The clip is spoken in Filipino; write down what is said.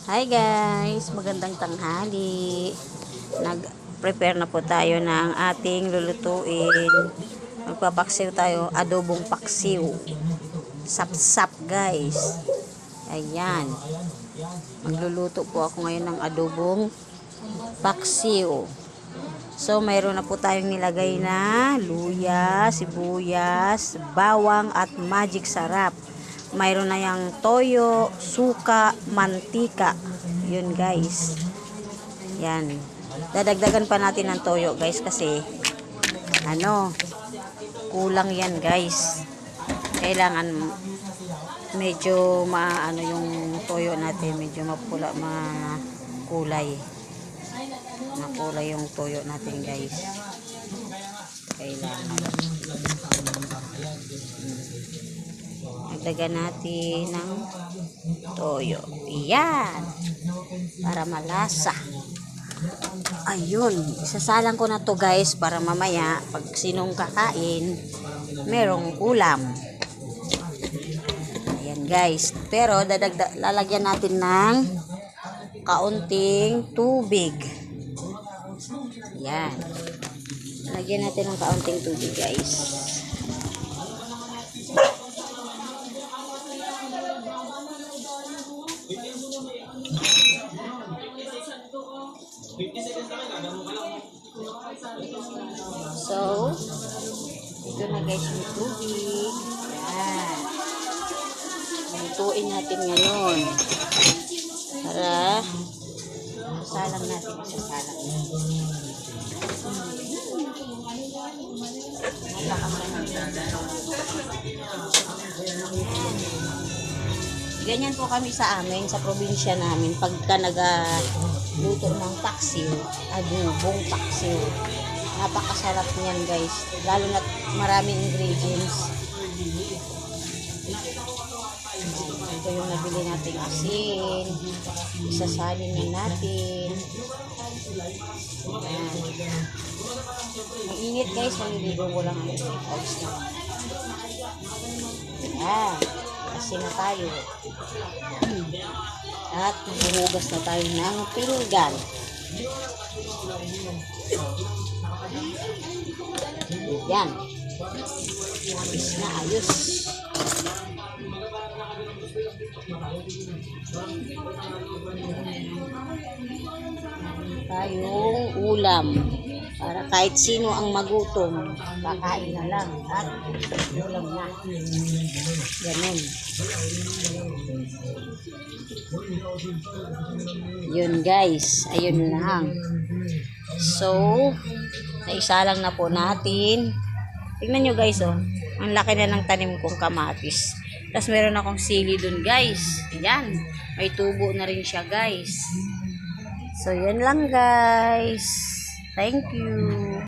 Hi guys, magandang tanghali. Nag-prepare na po tayo ng ating lulutuin. Magpapaksiw tayo, adobong paksiw. Sap-sap guys. Ayan. Magluluto po ako ngayon ng adobong paksiw. So, mayroon na po tayong nilagay na luya, sibuyas, bawang at magic sarap. Mayroon na yung toyo, suka, mantika. Yun guys. Yan. Dadagdagan pa natin ng toyo guys kasi kulang yan guys. Kailangan medyo yung toyo natin, medyo makulay yung toyo natin guys. Kailangan dagdagan natin ng toyo. Yan. Para malasa. Ayun. Isasalang ko na to guys para mamaya pag sinong kakain, merong ulam. Ayan guys. Pero lalagyan natin ng kaunting tubig. Yan. Lalagyan natin ng kaunting tubig guys. So, ito na guys yung tubig. Yan. Lutuin natin ngayon. Para salang natin. Ganyan po kami sa amin, sa probinsya namin, pagka nagaluto ng paksiw, adobong paksiw. Napakasarap niyan guys, lalo na maraming ingredients. Ito yung nabili nating asin, isasalin na natin. Ayan. Ang init guys, maliligo ko lang ang pawis na. Ayan. Asin na tayo. At maghuhugas na tayo ng pinggan. Yan. Ayos na ayos. Tayong ulam. Para kahit sino ang magutom, kakain na lang. At ulam na. Ganun. Yun guys. Ayun lang. So, naisalang na po natin. Tingnan nyo guys oh. Ang laki na ng tanim kong kamatis. Tapos meron akong sili dun guys. Yan. May tubo na rin siya guys. So, yan lang guys. Thank you.